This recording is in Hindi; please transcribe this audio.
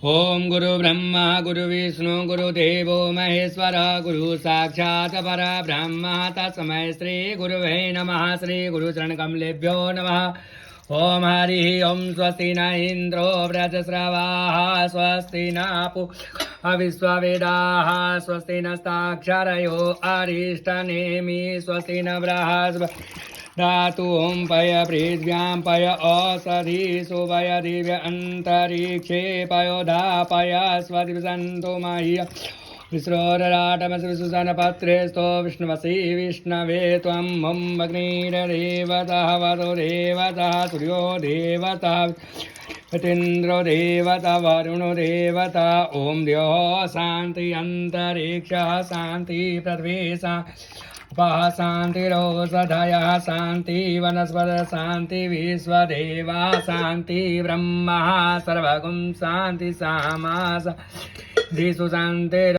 ओम गुरु ब्रह्मा गुरु विष्णु गुरुदेवो महेश्वर गुरु साक्षात् परब्रह्म तस्मै श्री गुरुवे नमः। श्री गुरुचरण कमलेभ्यो नमः। ओम हरि ओम स्वस्ति न इंद्रो व्रजस्रवाः स्वस्ति न पूषा विश्ववेदाः स्वस्ति नस्ताक्षरयो अरिष्टनेमि स्वस्ति न बृहस्पतिः धातुं पय पृथ्व्यां पय औषधीषु पय दिव्य अन्तरिक्षे पयोधापय स्वदिवसन्तु मह्य विश्रोरराटमसुसनपत्रेस्तो विष्णुवसि विष्णवे त्वं मम अग्निर्देवतः वसो देवतः सूर्यो देवतः इन्द्रो देवता वरुणो देवता। ॐ द्यौः शान्ति अन्तरिक्षः शान्ति पृथ्वी शान्तिरोषधयः शान्ति वनस्पत शान्ति विश्वदेवा शान्ति ब्रह्मा सर्वगुं शान्ति सामा शान्तिषु शान्ति।